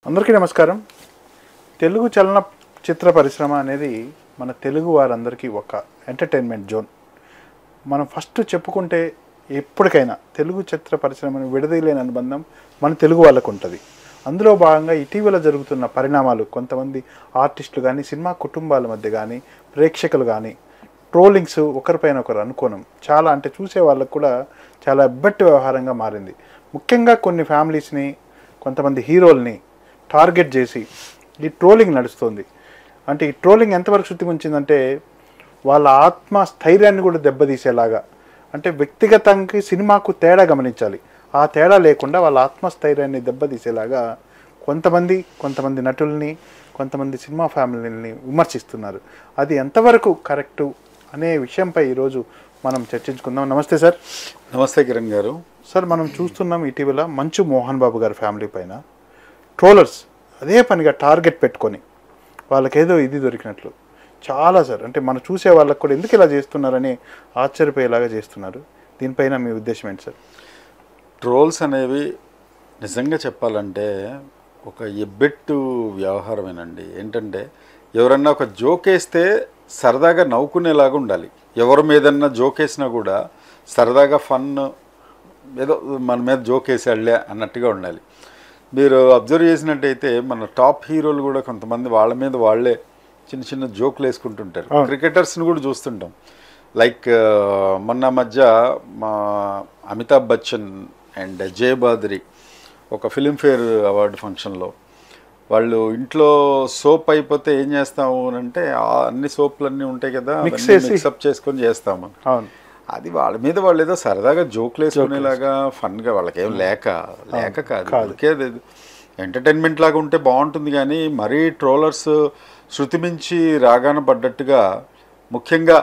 అందరికీ నమస్కారం. తెలుగు చలన చిత్ర పరిశ్రమ అనేది మన తెలుగు వారందరికీ ఒక ఎంటర్టైన్మెంట్ జోన్. మనం ఫస్ట్ చెప్పుకుంటే ఎప్పటికైనా తెలుగు చిత్ర పరిశ్రమను విడదీయలేని అనుబంధం మన తెలుగు వాళ్ళకు ఉంటుంది. అందులో భాగంగా ఇటీవల జరుగుతున్న పరిణామాలు, కొంతమంది ఆర్టిస్టులు కానీ, సినిమా కుటుంబాల మధ్య కానీ, ప్రేక్షకులు కానీ ట్రోలింగ్స్, ఒకరిపైన ఒకరు అనుకోవడం చాలా అంటే చూసే వాళ్ళకు కూడా చాలా ఎబ్బట్టి వ్యవహారంగా మారింది. ముఖ్యంగా కొన్ని ఫ్యామిలీస్ని, కొంతమంది హీరోల్ని టార్గెట్ చేసి ఈ ట్రోలింగ్ నడుస్తుంది. అంటే ఈ ట్రోలింగ్ ఎంతవరకు శృతిమించిందంటే వాళ్ళ ఆత్మస్థైర్యాన్ని కూడా దెబ్బతీసేలాగా, అంటే వ్యక్తిగతంగా సినిమాకు తేడా గమనించాలి, ఆ తేడా లేకుండా వాళ్ళ ఆత్మస్థైర్యాన్ని దెబ్బతీసేలాగా కొంతమంది నటుల్ని, కొంతమంది సినిమా ఫ్యామిలీని విమర్శిస్తున్నారు. అది ఎంతవరకు కరెక్టు అనే విషయంపై ఈరోజు మనం చర్చించుకుందాం. నమస్తే సార్. నమస్తే కిరణ్ గారు. సార్, మనం చూస్తున్నాం ఇటీవల మంచు మోహన్ బాబు గారి ఫ్యామిలీ పైన ట్రోలర్స్ అదే పనిగా టార్గెట్ పెట్టుకొని వాళ్ళకేదో ఇది దొరికినట్లు చాలా సార్, అంటే మనం చూసే వాళ్ళకు కూడా ఎందుకు ఇలా చేస్తున్నారని ఆశ్చర్యపోయేలాగా చేస్తున్నారు. దీనిపైన మీ ఉద్దేశం ఏంటి సార్? ట్రోల్స్ అనేవి నిజంగా చెప్పాలంటే ఒక ఎబ్బెట్టు వ్యవహారమేనండి. ఏంటంటే ఎవరన్నా ఒక జోక్ వేస్తే సరదాగా నవ్వుకునేలాగా ఉండాలి. ఎవరి మీదన్నా జోక్ వేసినా కూడా సరదాగా ఫన్, ఏదో మన మీద జోక్ వేసాడులే అన్నట్టుగా ఉండాలి. మీరు అబ్జర్వ్ చేసినట్టయితే మన టాప్ హీరోలు కూడా కొంతమంది వాళ్ళ మీద వాళ్ళే చిన్న చిన్న జోకులు వేసుకుంటుంటారు. క్రికెటర్స్ని కూడా చూస్తుంటాం. లైక్ మొన్న మధ్య మా అమితాబ్ బచ్చన్ అండ్ జయ బాద్రి ఒక ఫిలింఫేర్ అవార్డు ఫంక్షన్లో వాళ్ళు ఇంట్లో సోప్ అయిపోతే ఏం చేస్తాము అంటే అన్ని సోపులన్నీ ఉంటాయి కదా, మిక్సప్ చేసుకొని చేస్తాము. అది వాళ్ళ మీద వాళ్ళు ఏదో సరదాగా జోకులు వేసుకునేలాగా ఫన్గా, వాళ్ళకేం లేక కాదు, ఎంటర్టైన్మెంట్ లాగా ఉంటే బాగుంటుంది. కానీ మరీ ట్రోలర్స్ శృతిమించి రాగాన పడ్డట్టుగా, ముఖ్యంగా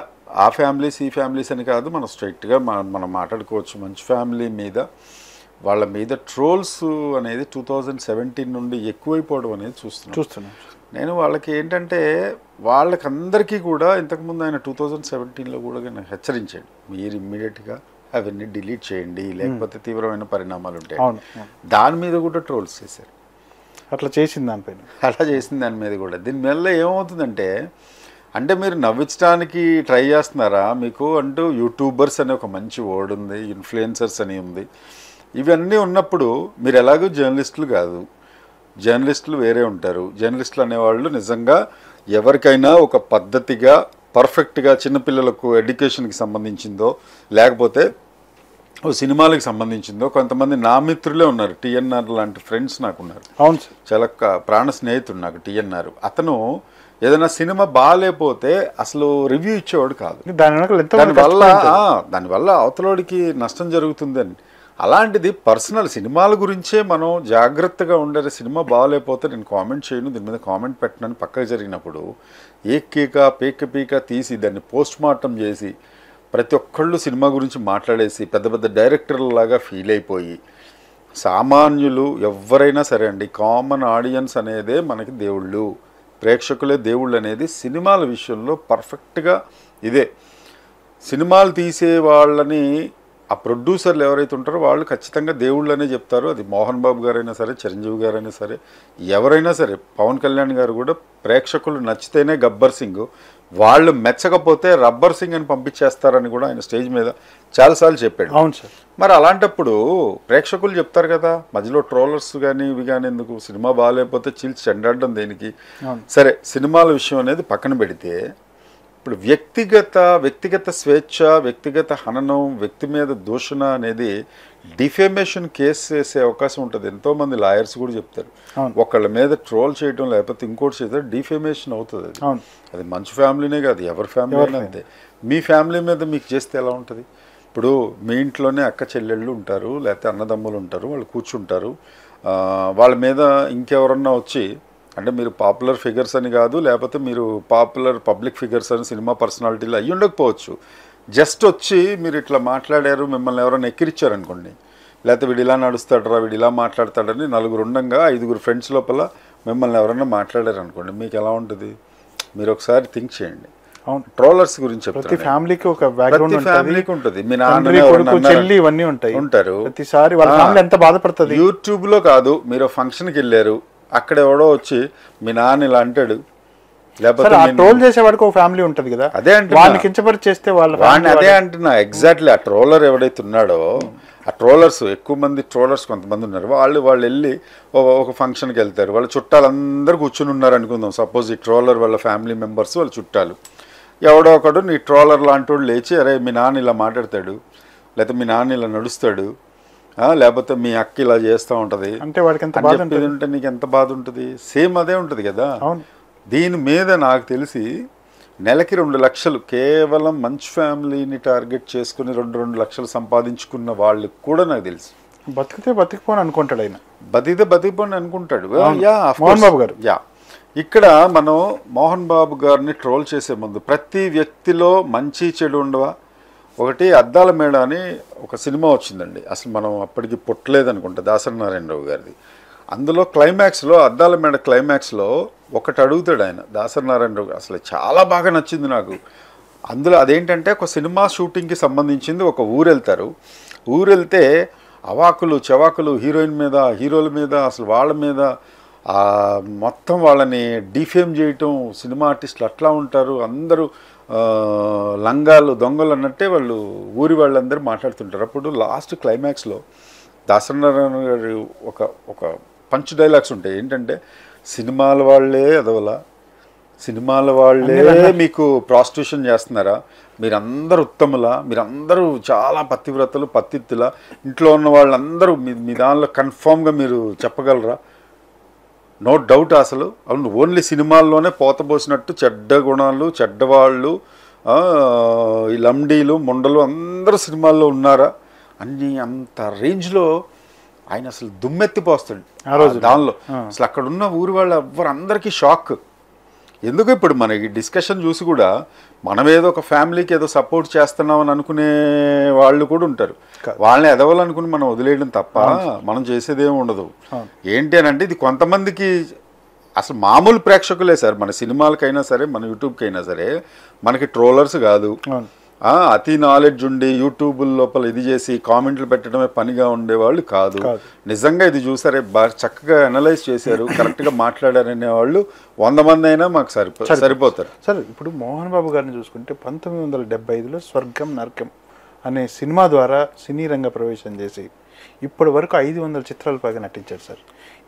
ఆ ఫ్యామిలీస్ ఈ ఫ్యామిలీస్ అని కాదు, మనం స్ట్రైట్గా మనం మాట్లాడుకోవచ్చు. మంచి ఫ్యామిలీ మీద వాళ్ళ మీద ట్రోల్స్ అనేది 2017 నుండి ఎక్కువైపోవడం అనేది చూస్తున్నాం. నేను వాళ్ళకి ఏంటంటే వాళ్ళకందరికీ కూడా ఇంతకుముందు ఆయన 2017లో కూడా నాకు హెచ్చరించాడు, మీరు ఇమ్మీడియట్గా అవన్నీ డిలీట్ చేయండి, లేకపోతే తీవ్రమైన పరిణామాలు ఉంటాయి. దాని మీద కూడా ట్రోల్స్ చేశారు. అట్లా చేసిన దాని మీద కూడా. దీనివల్ల ఏమవుతుందంటే, అంటే మీరు నవ్వించడానికి ట్రై చేస్తున్నారా, మీకు అంటూ యూట్యూబర్స్ అనే ఒక మంచి వర్డ్ ఉంది, ఇన్ఫ్లుయెన్సర్స్ అని ఉంది. ఇవన్నీ ఉన్నప్పుడు మీరు ఎలాగో జర్నలిస్టులు కాదు, జర్నలిస్టులు వేరే ఉంటారు. జర్నలిస్టులు అనేవాళ్ళు నిజంగా ఎవరికైనా ఒక పద్ధతిగా, పర్ఫెక్ట్గా, చిన్నపిల్లలకు ఎడ్యుకేషన్కి సంబంధించిందో లేకపోతే సినిమాలకు సంబంధించిందో, కొంతమంది నా మిత్రులే ఉన్నారు. టీఎన్ఆర్ లాంటి ఫ్రెండ్స్ నాకు ఉన్నారు. అవును సార్, చాలా ప్రాణ స్నేహితుడు నాకు టీఎన్ఆర్. అతను ఏదైనా సినిమా బాగాలేకపోతే అసలు రివ్యూ ఇచ్చేవాడు కాదు. దానివల్ల అవతలోడికి నష్టం జరుగుతుందని. అలాంటిది పర్సనల్ సినిమాల గురించే మనం జాగ్రత్తగా ఉండే, సినిమా బాగాలేకపోతే నేను కామెంట్ చేయను, దీని మీద కామెంట్ పెట్టనని పక్కకు జరిగినప్పుడు పీక తీసి దాన్ని పోస్ట్ మార్టం చేసి ప్రతి ఒక్కళ్ళు సినిమా గురించి మాట్లాడేసి పెద్ద పెద్ద డైరెక్టర్లలాగా ఫీల్ అయిపోయి, సామాన్యులు ఎవరైనా సరే అండి, కామన్ ఆడియన్స్ అనేదే మనకి దేవుళ్ళు, ప్రేక్షకులే దేవుళ్ళు అనేది సినిమాల విషయంలో పర్ఫెక్ట్గా ఇదే. సినిమాలు తీసే వాళ్ళని, ఆ ప్రొడ్యూసర్లు ఎవరైతే ఉంటారో వాళ్ళు ఖచ్చితంగా దేవుళ్ళనే చెప్తారు. అది మోహన్ బాబు గారైనా సరే, చిరంజీవి గారైనా సరే, ఎవరైనా సరే, పవన్ కళ్యాణ్ గారు కూడా ప్రేక్షకులు నచ్చితేనే గబ్బర్ సింగ్, వాళ్ళు మెచ్చకపోతే రబ్బర్ సింగ్ అని పంపించేస్తారని కూడా ఆయన స్టేజ్ మీద చాలాసార్లు చెప్పాడు. అవును సార్. మరి అలాంటప్పుడు ప్రేక్షకులు చెప్తారు కదా, మధ్యలో ట్రోలర్స్ కానీ ఇవి కానీ ఎందుకు, సినిమా బాగాలేకపోతే చీల్చి చెండాడడం దేనికి? సరే, సినిమాల విషయం అనేది పక్కన పెడితే, ఇప్పుడు వ్యక్తిగత స్వేచ్ఛ, వ్యక్తిగత హననం, వ్యక్తి మీద దూషణ అనేది డిఫేమేషన్ కేసు వేసే అవకాశం ఉంటుంది. ఎంతోమంది లాయర్స్ కూడా చెప్తారు, ఒకళ్ళ మీద ట్రోల్ చేయడం లేకపోతే ఇంకోటి చేస్తే డిఫేమేషన్ అవుతుంది. అది మంచి ఫ్యామిలీనే కాదు, ఎవరి ఫ్యామిలీ అయినా అంతే. మీ ఫ్యామిలీ మీద మీకు చేస్తే ఎలా ఉంటుంది? ఇప్పుడు మీ ఇంట్లోనే అక్క చెల్లెళ్ళు ఉంటారు, లేకపోతే అన్నదమ్ములు ఉంటారు, వాళ్ళు కూర్చుంటారు, వాళ్ళ మీద ఇంకెవరన్నా వచ్చి, అంటే మీరు పాపులర్ ఫిగర్స్ అని కాదు, లేకపోతే మీరు పాపులర్ పబ్లిక్ ఫిగర్స్ అని, సినిమా పర్సనాలిటీలు అయ్యి ఉండకపోవచ్చు, జస్ట్ వచ్చి మీరు ఇట్లా మాట్లాడారు, మిమ్మల్ని ఎవరైనా ఎక్కిరిచ్చారనుకోండి, లేకపోతే వీడు ఇలా నడుస్తాడరా, వీడు ఇలా మాట్లాడతాడని నలుగురు ఉండంగా 5 ఫ్రెండ్స్ లోపల మిమ్మల్ని ఎవరైనా మాట్లాడారు అనుకోండి, మీకు ఎలా ఉంటుంది? మీరు ఒకసారి థింక్ చేయండి. ట్రోలర్స్ గురించి ప్రతి ఫ్యామిలీకి ఒక బ్యాక్గ్రౌండ్ ఉంటుంది. మీ నాన్న ఉంటారు. ప్రతిసారి వాళ్ళ ఫ్యామిలీ ఎంత బాధపడుతుంది. యూట్యూబ్ లో కాదు, మీరు ఫంక్షన్కి వెళ్ళారు, అక్కడ ఎవడో వచ్చి మీ నాన్న ఇలా అంటాడు, సరే లేకపోతే ఆ ట్రోల్ చేసేవాడికి ఒక ఫ్యామిలీ ఉంటుంది కదా, అదే అంటే వాళ్ళని కించపరిచి చేస్తే వాడిని అదే అంటున్నా ఎగ్జాక్ట్లీ. ఆ ట్రోలర్ ఎవడైతే ఉన్నాడో, ఆ ట్రోలర్స్ ఎక్కువ మంది ట్రోలర్స్ కొంతమంది ఉన్నారు, వాళ్ళు వెళ్ళి ఒక ఫంక్షన్కి వెళ్తారు, వాళ్ళ చుట్టాలందరూ కూర్చుని ఉన్నారు అనుకుందాం. సపోజ్ ఈ ట్రోలర్ వాళ్ళ ఫ్యామిలీ మెంబర్స్ వాళ్ళ చుట్టాలు, ఎవడో ఒకడు నీ ట్రోలర్ లాంటి వాడు లేచి అరే మీ నాన్న ఇలా మాట్లాడతాడు, లేకపోతే మీ నాన్న ఇలా నడుస్తాడు, లేకపోతే మీ అక్క ఇలా చేస్తూ ఉంటుంది అంటే వాడికి ఎంత అని బాధ చెప్పేది ఉంటే నీకు ఎంత బాధ ఉంటుంది? సేమ్ అదే ఉంటుంది కదా. అవును. దీని మీద నాకు తెలిసి నెలకి 2 లక్షలు కేవలం మంచి ఫ్యామిలీని టార్గెట్ చేసుకుని 2 లక్షలు సంపాదించుకున్న వాళ్ళకి కూడా నాకు తెలుసు బతికితే బతికిపోని అనుకుంటాడు ఆయన, బతికితే బతికిపోని అనుకుంటాడు. మోహన్ బాబు గారు. ఇక్కడ మనం మోహన్ బాబు గారిని ట్రోల్ చేసే ముందు ప్రతి వ్యక్తిలో మంచి చెడు ఉండవా? ఒకటి అద్దాల మేడ అని ఒక సినిమా వచ్చిందండి, అసలు మనం అప్పటికి పుట్టలేదు అనుకుంటా, దాసరి నారాయణరావు గారిది. అందులో క్లైమాక్స్లో, అద్దాల మేడ క్లైమాక్స్లో ఒకటి అడుగుతాడు ఆయన, దాసరి నారాయణరావు గారు. అసలు చాలా బాగా నచ్చింది నాకు. అందులో అదేంటంటే ఒక సినిమా షూటింగ్కి సంబంధించింది. ఒక ఊరు వెళ్తారు, ఊరు వెళ్తే అవాకులు చవాకులు హీరోయిన్ మీద, హీరోల మీద, అసలు వాళ్ళ మీద మొత్తం వాళ్ళని డిఫేమ్ చేయటం. సినిమా ఆర్టిస్టులు అట్లా ఉంటారు, అందరూ లంగాలు దొంగలు అన్నట్టే వాళ్ళు ఊరి వాళ్ళందరూ మాట్లాడుతుంటారు. అప్పుడు లాస్ట్ క్లైమాక్స్లో దాసరి నారాయణ గారు ఒక పంచ్ డైలాగ్స్ ఉంటాయి. ఏంటంటే సినిమాల వాళ్ళే అదవలా, సినిమాల వాళ్ళే మీకు ప్రాస్టిట్యూషన్ చేస్తున్నారా, మీరందరూ ఉత్తములా, మీరందరూ చాలా పతివ్రతలు పత్తిత్తులా, ఇంట్లో ఉన్న వాళ్ళందరూ మీ దానిలో కన్ఫామ్గా మీరు చెప్పగలరా? No doubt. అసలు అవును, ఓన్లీ సినిమాల్లోనే పోతపోసినట్టు చెడ్డ గుణాలు, చెడ్డవాళ్ళు, ఈ లండీలు ముండలు అందరూ సినిమాల్లో ఉన్నారా అన్ని అంత రేంజ్లో ఆయన అసలు దుమ్మెత్తిపోస్తాడు ఆ రోజు దానిలో. అసలు అక్కడ ఉన్న ఊరి వాళ్ళు ఎవ్వరు అందరికీ షాక్. ఎందుకు ఇప్పుడు మనకి డిస్కషన్ చూసి కూడా మనం ఏదో ఒక ఫ్యామిలీకి ఏదో సపోర్ట్ చేస్తున్నామని అనుకునే వాళ్ళు కూడా ఉంటారు. వాళ్ళని ఎదవాలనుకుని మనం వదిలేయడం తప్ప మనం చేసేదేమి ఉండదు. ఏంటి అని అంటే ఇది కొంతమందికి అసలు మామూలు ప్రేక్షకులే సార్, మన సినిమాలకైనా సరే మన యూట్యూబ్కి అయినా సరే మనకి ట్రోలర్స్ కాదు. అతి నాలెడ్జ్ ఉండి యూట్యూబ్ లోపల ఇది చేసి కామెంట్లు పెట్టడమే పనిగా ఉండేవాళ్ళు కాదు. నిజంగా ఇది చూసారే బాగా చక్కగా అనలైజ్ చేశారు, కరెక్ట్గా మాట్లాడారనే వాళ్ళు 100 మంది అయినా మాకు సరిపోతారు. సార్ ఇప్పుడు మోహన్ బాబు గారిని చూసుకుంటే 1975లో స్వర్గం నరకం అనే సినిమా ద్వారా సినీ రంగ ప్రవేశం చేసి ఇప్పటి వరకు 500 చిత్రాల పైగా నటించారు సార్.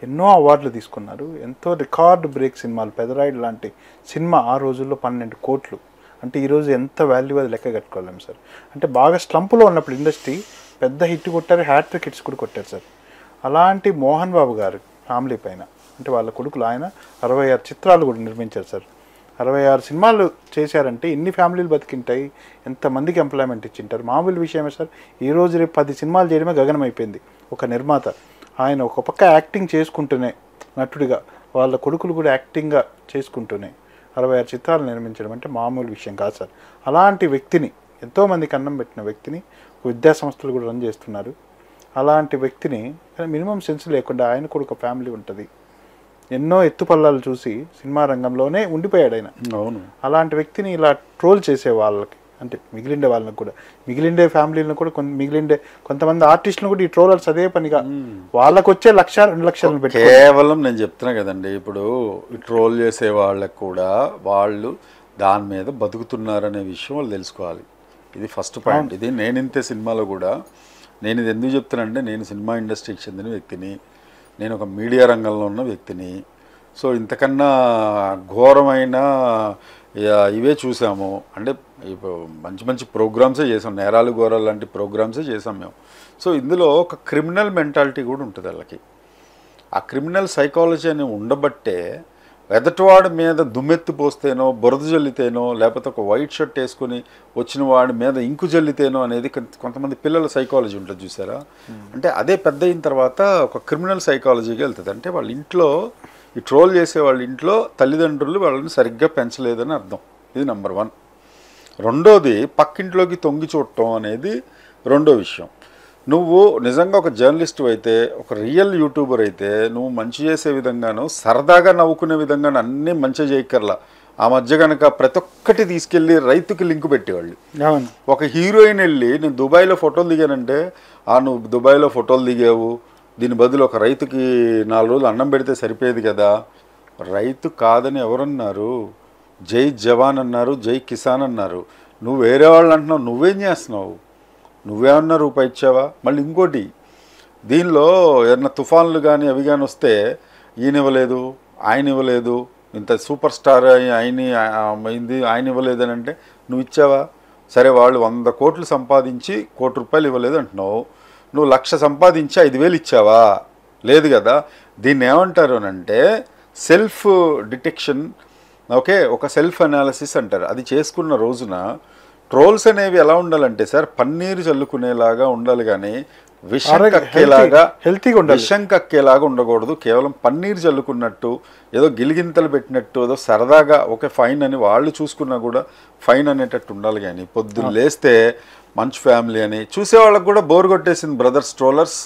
ఎన్నో అవార్డులు తీసుకున్నారు, ఎంతో రికార్డు బ్రేక్ సినిమాలు. పెదరాయుడు లాంటి సినిమా ఆ రోజుల్లో 12 కోట్లు అంటే ఈరోజు ఎంత వాల్యూ అది లెక్క కట్టుకోలేము సార్. అంటే బాగా స్లంపులో ఉన్నప్పుడు ఇండస్ట్రీ పెద్ద హిట్ కొట్టారు, హ్యాట్రిక్ హిట్స్ కూడా కొట్టారు సార్. అలాంటి మోహన్ బాబు గారు ఫ్యామిలీ పైన అంటే వాళ్ళ కొడుకులు ఆయన 66 చిత్రాలు కూడా నిర్మించారు సార్. 66 సినిమాలు చేశారంటే ఎన్ని ఫ్యామిలీలు బతికింటాయి, ఎంతమందికి ఎంప్లాయ్మెంట్ ఇచ్చింటారు. మామూలు విషయమే సార్. ఈరోజు రేపు 10 సినిమాలు చేయడమే గగనమైపోయింది ఒక నిర్మాత. ఆయన ఒక పక్క యాక్టింగ్ చేసుకుంటూనే నటుడిగా, వాళ్ళ కొడుకులు కూడా యాక్టింగ్గా చేసుకుంటూనే 66 చిత్రాలు నిర్మించడం అంటే మామూలు విషయం కాదు సార్. అలాంటి వ్యక్తిని, ఎంతోమందికి అన్నం పెట్టిన వ్యక్తిని విద్యా సంస్థలు కూడా రన్ చేస్తున్నారు. అలాంటి వ్యక్తిని మినిమం సెన్స్ లేకుండా ఆయన కూడా ఒక ఫ్యామిలీ ఉంటుంది, ఎన్నో ఎత్తుపల్లాలు చూసి సినిమా రంగంలోనే ఉండిపోయాడు ఆయన. అవును. అలాంటి వ్యక్తిని ఇలా ట్రోల్ చేసే వాళ్ళకి అంటే మిగిలిండే వాళ్ళకి కూడా, మిగిలిండే ఫ్యామిలీలను కూడా, మిగిలిండే కొంతమంది ఆర్టిస్టులను కూడా ఈ ట్రోలర్స్ అదే పనిగా వాళ్ళకు వచ్చే 1-2 లక్షలను పెట్టి కేవలం నేను చెప్తున్నా కదండి, ఇప్పుడు ఈ ట్రోల్ చేసే వాళ్ళకు కూడా వాళ్ళు దాని మీద బతుకుతున్నారనే విషయం వాళ్ళు తెలుసుకోవాలి. ఇది ఫస్ట్ పాయింట్. ఇది నేను ఇంతే సినిమాలో కూడా నేను ఇది ఎందుకు చెప్తానంటే, నేను సినిమా ఇండస్ట్రీకి చెందిన వ్యక్తిని, నేను ఒక మీడియా రంగంలో ఉన్న వ్యక్తిని. సో ఇంతకన్నా ఘోరమైన ఇవే చూసాము. అంటే ఇప్పుడు మంచి మంచి ప్రోగ్రామ్సే చేసాం, నేరాలు ఘోరాలు లాంటి ప్రోగ్రామ్సే చేసాం మేము. సో ఇందులో ఒక క్రిమినల్ మెంటాలిటీ కూడా ఉంటుంది వాళ్ళకి. ఆ క్రిమినల్ సైకాలజీ అని ఉండబట్టే ఎదటివాడి మీద దుమ్మెత్తి పోస్తేనో, బురద జల్లితేనో, లేకపోతే ఒక వైట్ షర్ట్ వేసుకొని వచ్చిన వాడి మీద ఇంకు జల్లితేనో అనేది కొంతమంది పిల్లల సైకాలజీ ఉంటుంది చూసారా. అంటే అదే పెద్ద అయిన తర్వాత ఒక క్రిమినల్ సైకాలజీకి వెళ్తుంది. అంటే వాళ్ళ ఇంట్లో ఈ ట్రోల్ చేసే వాళ్ళ ఇంట్లో తల్లిదండ్రులు వాళ్ళని సరిగ్గా పెంచలేదని అర్థం. ఇది నెంబర్ 1. రెండోది పక్కింట్లోకి తొంగి చూడటం అనేది రెండో విషయం. నువ్వు నిజంగా ఒక జర్నలిస్ట్ అయితే, ఒక రియల్ యూట్యూబర్ అయితే నువ్వు మంచి చేసే విధంగాను, సరదాగా నవ్వుకునే విధంగాను అన్నీ మంచిగా చేయక్కర్లా. ఆ మధ్య కనుక ప్రతి ఒక్కటి తీసుకెళ్ళి రైతుకి లింక్ పెట్టేవాళ్ళు. ఒక హీరోయిన్ వెళ్ళి నేను దుబాయ్లో ఫోటోలు దిగానంటే, నువ్వు దుబాయ్లో ఫోటోలు దిగావు, దీని బదులు ఒక రైతుకి 4 రోజులు అన్నం పెడితే సరిపోయేది కదా. రైతు కాదని ఎవరన్నారు? జై జవాన్ అన్నారు, జై కిసాన్ అన్నారు. నువ్వు వేరే వాళ్ళు అంటున్నావు, నువ్వేం చేస్తున్నావు? నువ్వేమన్నా రూపాయి ఇచ్చావా? మళ్ళీ ఇంకోటి, దీనిలో ఏదన్నా తుఫాన్లు కానీ అవి కానీ వస్తే ఈయన ఇవ్వలేదు, ఆయన ఇవ్వలేదు, ఇంత సూపర్ స్టార్ అయింది ఆయన ఇవ్వలేదు అని అంటే నువ్వు ఇచ్చావా? సరే, వాళ్ళు 100 కోట్లు సంపాదించి ₹1 కోటి ఇవ్వలేదు అంటున్నావు. నువ్వు 1,00,000 సంపాదించి 5,000 ఇచ్చావా? లేదు కదా. దీన్ని ఏమంటారు అని అంటే సెల్ఫ్ డిటెక్షన్. ఓకే, ఒక సెల్ఫ్ అనాలిసిస్ అంటారు. అది చేసుకున్న రోజున ట్రోల్స్ అనేవి ఎలా ఉండాలంటే సార్, పన్నీరు చల్లుకునేలాగా ఉండాలి, కానీ విషం కక్కేలాగా ఉండకూడదు. కేవలం పన్నీరు చల్లుకున్నట్టు, ఏదో గిలిగింతలు పెట్టినట్టు, ఏదో సరదాగా ఒక ఫైన్ అని వాళ్ళు చూసుకున్నా కూడా ఫైన్ అనేటట్టు ఉండాలి. కానీ పొద్దున్న లేస్తే మంచి ఫ్యామిలీ అని చూసేవాళ్ళకు కూడా బోర్ కొట్టేసింది. బ్రదర్స్ ట్రోలర్స్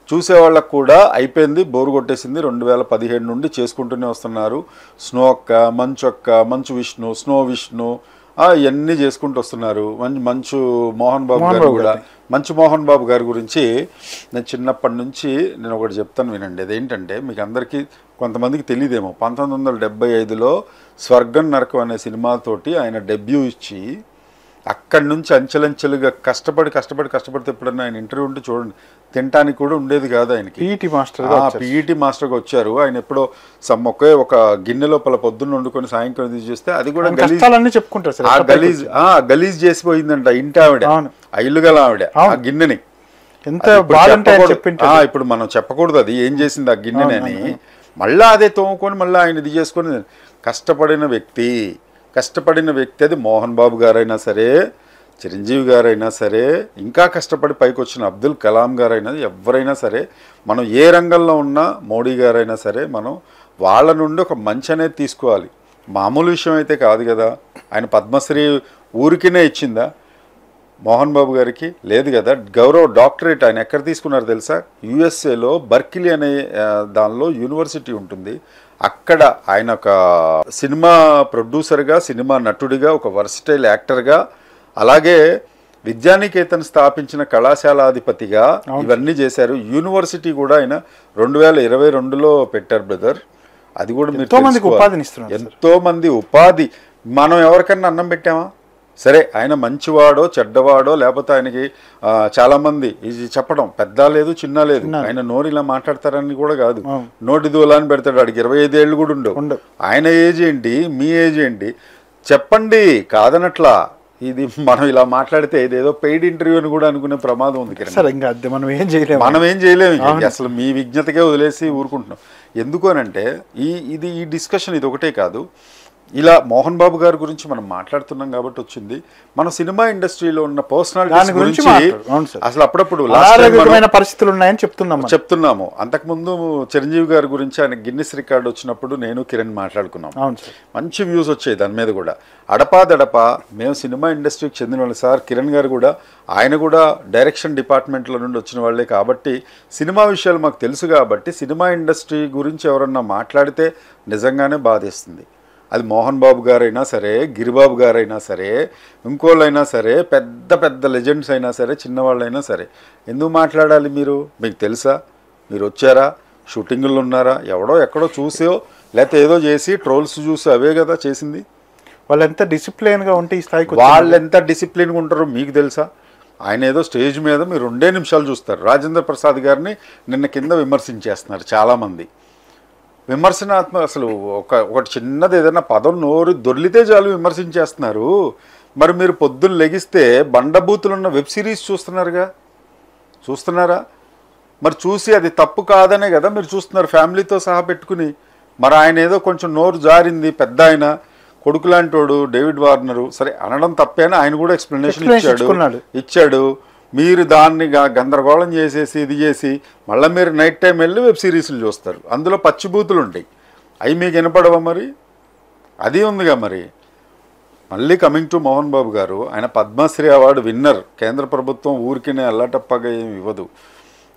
చూసేవాళ్ళకు కూడా అయిపోయింది, బోరు కొట్టేసింది. 2017 నుండి చేసుకుంటూనే వస్తున్నారు. స్నో అక్క, మంచు అక్క, మంచు విష్ణు, స్నో విష్ణు, ఇవన్నీ చేసుకుంటూ వస్తున్నారు. మంచు మోహన్ బాబు గారు కూడా, మంచు మోహన్ బాబు గారి గురించి నేను చిన్నప్పటి నుంచి నేను ఒకటి చెప్తాను వినండి. అదేంటంటే మీకు అందరికీ కొంతమందికి తెలియదేమో, 1975లో స్వర్గం నరకం అనే సినిమాతోటి ఆయన డెబ్యూ ఇచ్చి అక్కడి నుంచి అంచెలంచెలుగా కష్టపడితే ఎప్పుడన్నా ఆయన ఇంటర్వ్యూ ఉంటే చూడండి, తినటానికి కూడా ఉండేది కాదు ఆయనకి. పీఈటీ మాస్టర్గా వచ్చారు. ఆయన ఎప్పుడో ఒకే ఒక గిన్నె లోపల పొద్దున్న వండుకొని సాయంకాలం తీసేస్తే అది కూడా గలీజ్ చేసిపోయిందంట ఇంటి ఆవిడ, ఆ ఇల్లు గల ఆవిడ ఆ గిన్నెని. ఇప్పుడు మనం చెప్పకూడదు అది ఏం చేసింది ఆ గిన్నెని అని. మళ్ళీ అదే తోముకొని మళ్ళీ ఆయన ఇది చేసుకొని కష్టపడిన వ్యక్తి అది మోహన్ బాబు గారైనా సరే, చిరంజీవి గారైనా సరే, ఇంకా కష్టపడి పైకి వచ్చిన అబ్దుల్ కలాం గారైనా, ఎవరైనా సరే, మనం ఏ రంగంలో ఉన్నా, మోడీ గారైనా సరే, మనం వాళ్ళ నుండి ఒక మంచి అనేది తీసుకోవాలి. మామూలు విషయం అయితే కాదు కదా. ఆయన పద్మశ్రీ ఊరికినే ఇచ్చిందా మోహన్ బాబు గారికి? లేదు కదా. గౌరవ డాక్టరేట్ ఆయన ఎక్కడ తీసుకున్నారు తెలుసా? యుఎస్ఏలో బర్కిలీ అనే దానిలో యూనివర్సిటీ ఉంటుంది. అక్కడ ఆయన ఒక సినిమా ప్రొడ్యూసర్గా, సినిమా నటుడిగా, ఒక వర్సిటైల్ యాక్టర్గా, అలాగే విద్యానికేతన్ స్థాపించిన కళాశాలాధిపతిగా ఇవన్నీ చేశారు. యూనివర్సిటీ కూడా ఆయన 2022లో పెట్టారు బ్రదర్. అది కూడా మీరు ఎంతో మంది ఉపాధి. మనం ఎవరికన్నా అన్నం పెట్టామా? సరే, ఆయన మంచివాడో చెడ్డవాడో, లేకపోతే ఆయనకి చాలామంది ఇది చెప్పడం పెద్ద లేదు చిన్న లేదు, ఆయన నోరు ఇలా మాట్లాడతారని కూడా కాదు, నోటి దూలాన్ని పెడతాడు. వాడికి 25 ఏళ్ళు కూడా ఉండవు. ఆయన ఏజ్ ఏంటి, మీ ఏజ్ ఏంటి చెప్పండి, కాదనట్లా. ఇది మనం ఇలా మాట్లాడితే ఇదేదో పెయిడ్ ఇంటర్వ్యూ అని కూడా అనుకునే ప్రమాదం ఉంది. మనం ఏం చేయలేము. అసలు మీ విజ్ఞతకే వదిలేసి ఊరుకుంటున్నాం. ఎందుకు అనంటే ఈ డిస్కషన్ ఇది ఒకటే కాదు. ఇలా మోహన్ బాబు గారి గురించి మనం మాట్లాడుతున్నాం కాబట్టి వచ్చింది. మన సినిమా ఇండస్ట్రీలో ఉన్న పర్సనాలిటీస్ గురించి అసలు అప్పుడప్పుడు పరిస్థితులు ఉన్నాయని చెప్తున్నాము. అంతకుముందు చిరంజీవి గారి గురించి ఆయన గిన్నిస్ రికార్డు వచ్చినప్పుడు నేను కిరణ్ మాట్లాడుకున్నాం. మంచి వ్యూస్ వచ్చాయి దాని మీద కూడా. అడపాదడపా మేము సినిమా ఇండస్ట్రీకి చెందిన వాళ్ళు సార్. కిరణ్ గారు కూడా, ఆయన కూడా డైరెక్షన్ డిపార్ట్మెంట్లో నుండి వచ్చిన వాళ్ళే కాబట్టి సినిమా విషయాలు మాకు తెలుసు. కాబట్టి సినిమా ఇండస్ట్రీ గురించి ఎవరన్నా మాట్లాడితే నిజంగానే బాధేస్తుంది. అది మోహన్ బాబు గారైనా సరే, గిరిబాబు గారైనా సరే, ఇంకోళ్ళైనా సరే, పెద్ద పెద్ద లెజెండ్స్ అయినా సరే, చిన్నవాళ్ళైనా సరే, ఎందుకు మాట్లాడాలి? మీకు తెలుసా? మీరు వచ్చారా? షూటింగుల్లో ఉన్నారా? ఎవడో ఎక్కడో చూసో లేకపోతే ఏదో చేసి ట్రోల్స్ చూసి అవే కదా చేసింది. వాళ్ళు ఎంత డిసిప్లిన్గా ఉంటే ఈ స్థాయికి వాళ్ళు ఎంత డిసిప్లిన్గా ఉంటారో మీకు తెలుసా? ఆయన ఏదో స్టేజ్ మీద మీరు 2 నిమిషాలు చూస్తారు. రాజేంద్ర ప్రసాద్ గారిని నిన్న కింద విమర్శించేస్తున్నారు చాలామంది. విమర్శనాత్మక అసలు ఒకటి చిన్నది ఏదైనా పదం నోరు దొర్లితే చాలు విమర్శించేస్తున్నారు. మరి మీరు పొద్దున్న లెగిస్తే బండబూతులున్న వెబ్ సిరీస్ చూస్తున్నారా? మరి చూసి అది తప్పు కాదనే కదా మీరు చూస్తున్నారు ఫ్యామిలీతో సహా పెట్టుకుని. మరి ఆయన ఏదో కొంచెం నోరు జారింది, పెద్ద ఆయన కొడుకు లాంటోడు డేవిడ్ వార్నరు, సరే అనడం తప్పేనా, ఆయన కూడా ఎక్స్ప్లెనేషన్ ఇచ్చాడు. మీరు దాన్ని గందరగోళం చేసేసి ఇది చేసి మళ్ళీ మీరు నైట్ టైం వెళ్ళి వెబ్ సిరీస్లు చూస్తారు. అందులో పచ్చిబూతులు ఉంటాయి. అవి మీకు వినపడవా? మరి అది ఉందిగా. మరి మళ్ళీ కమింగ్ టు మోహన్ బాబు గారు, ఆయన పద్మశ్రీ అవార్డు విన్నర్. కేంద్ర ప్రభుత్వం ఊరికినే అల్లాటప్పగా ఏమి ఇవ్వదు.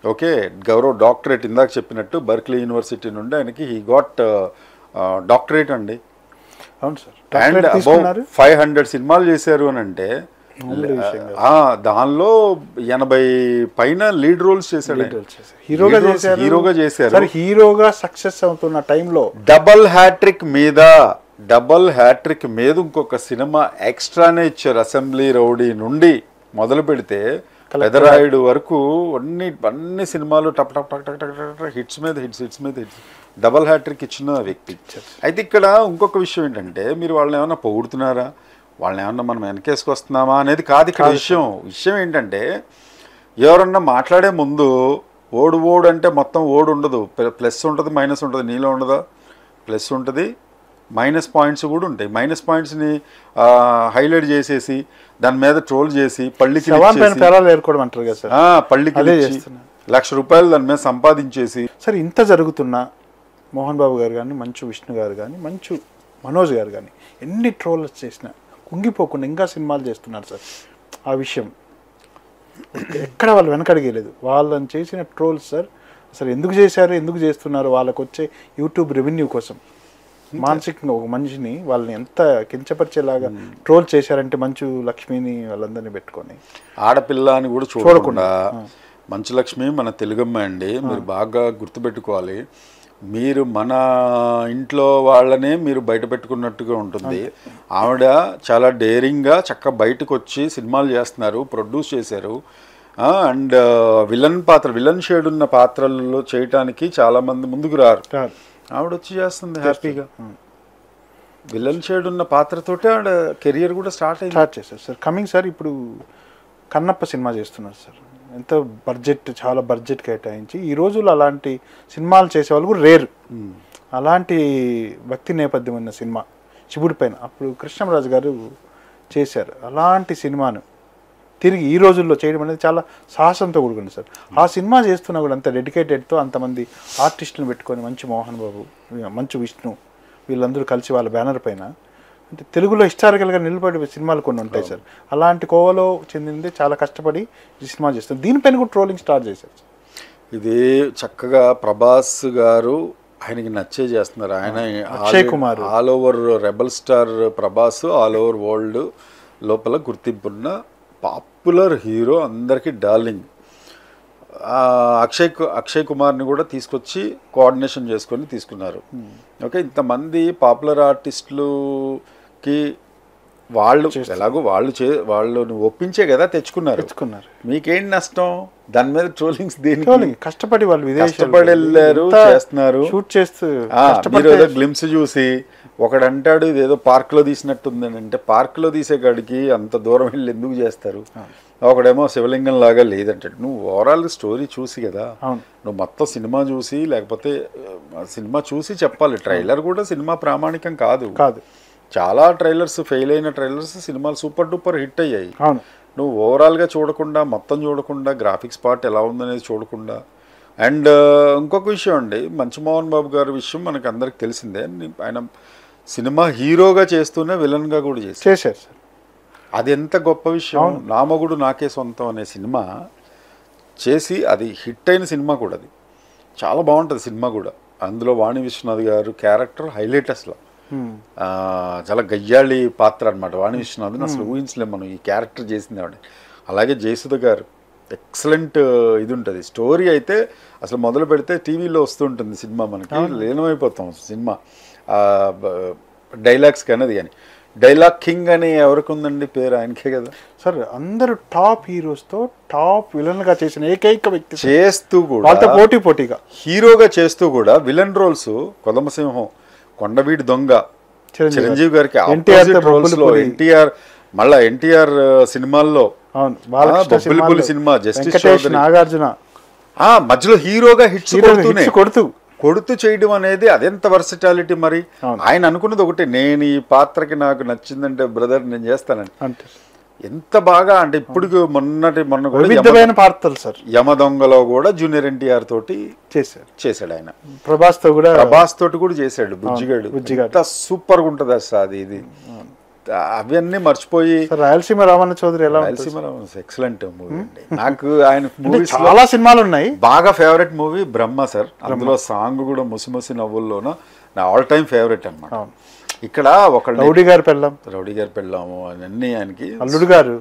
ఓకే, గౌరవ డాక్టరేట్ ఇందాక చెప్పినట్టు బర్క్లీ యూనివర్సిటీ నుండి ఆయనకి హీ గాట్ డాక్టరేట్ అండి. అవును సార్. అండ్ అబౌవ్ 500 సినిమాలు చేశారు అని అంటే దానిలో 80 పైన లీడ్ రోల్స్ చేశాడు. హీరోగా చేశారు. హీరోగా సక్సెస్ అవుతున్న టైంలో డబల్ హ్యాట్రిక్ మీద ఇంకొక సినిమా ఎక్స్ట్రానే ఇచ్చారు. అసెంబ్లీ రౌడీ నుండి మొదలు పెడితే పెదరాయుడు వరకు అన్ని సినిమాలు టప్ టప్ టక్ టక్ టక్ టక్ హిట్స్ మీద హిట్స్ డబల్ హ్యాట్రిక్ ఇచ్చిన వ్యక్తి. అయితే ఇక్కడ ఇంకొక విషయం ఏంటంటే, మీరు వాళ్ళని ఏమైనా పొగుడుతున్నారా, వాళ్ళని ఏమన్నా మనం వెనకేసుకొస్తున్నామా అనేది కాదు ఇక్కడ విషయం ఏంటంటే, ఎవరన్నా మాట్లాడే ముందు ఓడు అంటే మొత్తం ఓడు ఉండదు, ప్లస్ ఉంటుంది మైనస్ ఉంటుంది. నీలో ఉండదా? ప్లస్ ఉంటుంది, మైనస్ పాయింట్స్ కూడా ఉంటాయి. మైనస్ పాయింట్స్ని హైలైట్ చేసేసి దాని మీద ట్రోల్ చేసి పళ్ళికి ₹1,00,000 దాని మీద సంపాదించేసి. సరే, ఇంత జరుగుతున్నా మోహన్ బాబు గారు కానీ, మంచు విష్ణు గారు కానీ, మంచు మనోజ్ గారు కానీ ఎన్ని ట్రోల్స్ చేసినా కుంగిపోకుండా ఇంకా సినిమాలు చేస్తున్నారు సార్. ఆ విషయం ఎక్కడ వాళ్ళు వెనకడిగలేదు. వాళ్ళని చేసిన ట్రోల్స్ సార్ అసలు ఎందుకు చేశారు, ఎందుకు చేస్తున్నారు? వాళ్ళకు వచ్చే యూట్యూబ్ రెవెన్యూ కోసం మానసికంగా ఒక మనిషిని వాళ్ళని ఎంత కించపరిచేలాగా ట్రోల్ చేశారంటే, మంచు లక్ష్మిని వాళ్ళందరినీ పెట్టుకొని ఆడపిల్ల అని కూడా చూడకుండా. మంచు లక్ష్మి మన తెలుగమ్మ అండి, మీరు బాగా గుర్తుపెట్టుకోవాలి. మీరు మన ఇంట్లో వాళ్ళనే మీరు బయట పెట్టుకున్నట్టుగా ఉంటుంది. ఆవిడ చాలా డేరింగ్గా చక్కగా బయటకు వచ్చి సినిమాలు చేస్తున్నారు, ప్రొడ్యూస్ చేశారు. అండ్ విలన్ షేడ్ ఉన్న పాత్రల్లో చేయటానికి చాలామంది ముందుకు రారు. ఆవిడ వచ్చి చేస్తుంది హ్యాపీగా. విలన్ షేడ్ ఉన్న పాత్రతోటి ఆవిడ కెరియర్ కూడా స్టార్ట్ చేశారు సార్. కమింగ్ సార్, ఇప్పుడు కన్నప్ప సినిమా చేస్తున్నారు సార్. ఎంత చాలా బడ్జెట్ కేటాయించి ఈ రోజుల్లో అలాంటి సినిమాలు చేసేవాళ్ళు కూడా రేరు. అలాంటి భక్తి నేపథ్యం ఉన్న సినిమా శివుడి పైన అప్పుడు కృష్ణరాజు గారు చేశారు. అలాంటి సినిమాను తిరిగి ఈ రోజుల్లో చేయడం అనేది చాలా సాహసంతో కూడుకుంది సార్. ఆ సినిమా చేస్తున్నా కూడా అంత డెడికేటెడ్తో అంతమంది ఆర్టిస్టులను పెట్టుకొని, మంచి మోహన్ బాబు, మంచు విష్ణు వీళ్ళందరూ కలిసి వాళ్ళ బ్యానర్ పైన అంటే తెలుగులో హిస్టారికల్గా నిలబడి సినిమాలు కొన్ని ఉంటాయి సార్. అలాంటి కోవలో చెందింది చాలా కష్టపడి ఈ సినిమా చేస్తారు. దీనిపైన కూడా ట్రోలింగ్ స్టార్ట్ చేశారు. ఇది చక్కగా ప్రభాస్ గారు ఆయనకి నచ్చే చేస్తున్నారు. ఆయన Akshay Kumar all over rebel star Prabhas, all over world లోపల గుర్తింపున్న పాపులర్ హీరో, అందరికీ డార్లింగ్. అక్షయ్ కుమార్ని కూడా తీసుకొచ్చి కోఆర్డినేషన్ చేసుకొని తీసుకున్నారు. ఓకే, ఇంతమంది పాపులర్ ఆర్టిస్టులకి వాళ్ళు ఎలాగో వాళ్ళని ఒప్పించే కదా తెచ్చుకున్నారు. మీకేంటి నష్టం దాని మీద? ట్రోలింగ్స్ దేనికి? కష్టపడి వాళ్ళు కష్టపడి వెళ్ళారు, చేస్తున్నారు, షూట్ చేస్తూ. మీరు ఏదో గ్లిమ్స్ చూసి ఒకడు అంటాడు ఇదేదో పార్క్లో తీసినట్టుందని, అంటే పార్క్లో తీసే కాడికి అంత దూరం వెళ్ళి ఎందుకు చేస్తారు? ఒకడేమో శివలింగం లాగా లేదంటాడు. నువ్వు ఓవరాల్ స్టోరీ చూసి కదా, నువ్వు మొత్తం సినిమా చూసి, లేకపోతే సినిమా చూసి చెప్పాలి. ట్రైలర్ కూడా సినిమా ప్రామాణికం కాదు. చాలా ట్రైలర్స్, ఫెయిల్ అయిన ట్రైలర్స్ సినిమాలు సూపర్ డూపర్ హిట్ అయ్యాయి. నువ్వు ఓవరాల్గా చూడకుండా, మొత్తం చూడకుండా, గ్రాఫిక్స్ పార్ట్ ఎలా ఉందనేది చూడకుండా. అండ్ ఇంకొక విషయం అండి, మంచు మోహన్ బాబు గారి విషయం మనకు అందరికి తెలిసిందే. ఆయన సినిమా హీరోగా చేస్తూనే విలన్గా కూడా చేశారు. అది ఎంత గొప్ప విషయం. నా మొగుడు నాకే సొంతం అనే సినిమా చేసి అది హిట్ అయిన సినిమా కూడా. అది చాలా బాగుంటుంది సినిమా కూడా. అందులో వాణి విశ్వనాథ్ గారు క్యారెక్టర్ హైలైట్. అసలు చాలా గయ్యాళి పాత్ర అనమాట వాణి విశ్వనాథ్ని. అసలు ఊహించలేము మనం ఈ క్యారెక్టర్ చేసింది ఆవిడ. అలాగే జయసుధ గారు ఎక్సలెంట్ ఇది ఉంటుంది. స్టోరీ అయితే అసలు మొదలు పెడితే టీవీలో వస్తుంటుంది సినిమా, మనకి లీనమైపోతాం సినిమా. డైలాగ్స్ కానీ కానీ డైలాగ్ కింగ్ అని ఎవరికి ఉందండి పేరు? ఆయనకే కదా సార్. అందరూ టాప్ హీరోస్తో టాప్ విలన్ గా చేసిన ఏకైక వ్యక్తి చేస్తూ కూడా పోటీగా హీరోగా చేస్తూ కూడా విలన్ రోల్స్. కొదమసింహం, కొండవీడి దొంగ, చిరంజీవి గారికి ఆపోజిట్ రోల్స్ లో ఎన్టీఆర్, మళ్ళా ఎన్టీఆర్ సినిమాల్లో బొబ్బిలిపులి సినిమా, జస్టిస్ చౌదరి, నాగార్జున మధ్యలో హీరోగా హిట్స్ కొడుతూ చేయడం అనేది అదెంత వర్సిటాలిటీ. మరి ఆయన అనుకున్నది ఒకటి, నేను ఈ పాత్రకి నాకు నచ్చిందంటే బ్రదర్ నేను చేస్తానండి. ఎంత బాగా అంటే ఇప్పుడు మొన్న కూడా పాత్రలు సార్. యమదొంగలో కూడా జూనియర్ ఎన్టీఆర్ తోటి చేశాడు ఆయన. ప్రభాస్ తోటి కూడా చేశాడు. బుజ్జిగాడు సూపర్ గా ఉంటది అసలు అది. ఇది అవన్నీ మర్చిపోయి రాయలసీమ రామన్న చౌదరి ఎలా? రాయలసీమ ఎక్సలెంట్ మూవీ అండి. నాకు ఆయన మూవీస్ చాలా సినిమాలు ఉన్నాయి. బాగా ఫేవరెట్ మూవీ బ్రహ్మ సార్. అందులో సాంగ్ కూడా ముసిముసి నవ్వుల్లోన నా ఆల్ టైమ్ ఫేవరెట్ అనమాట. ఇక్కడ ఒక రౌడీ గారు పెళ్ళాము అవన్నీ ఆయనకి. అల్లుడు గారు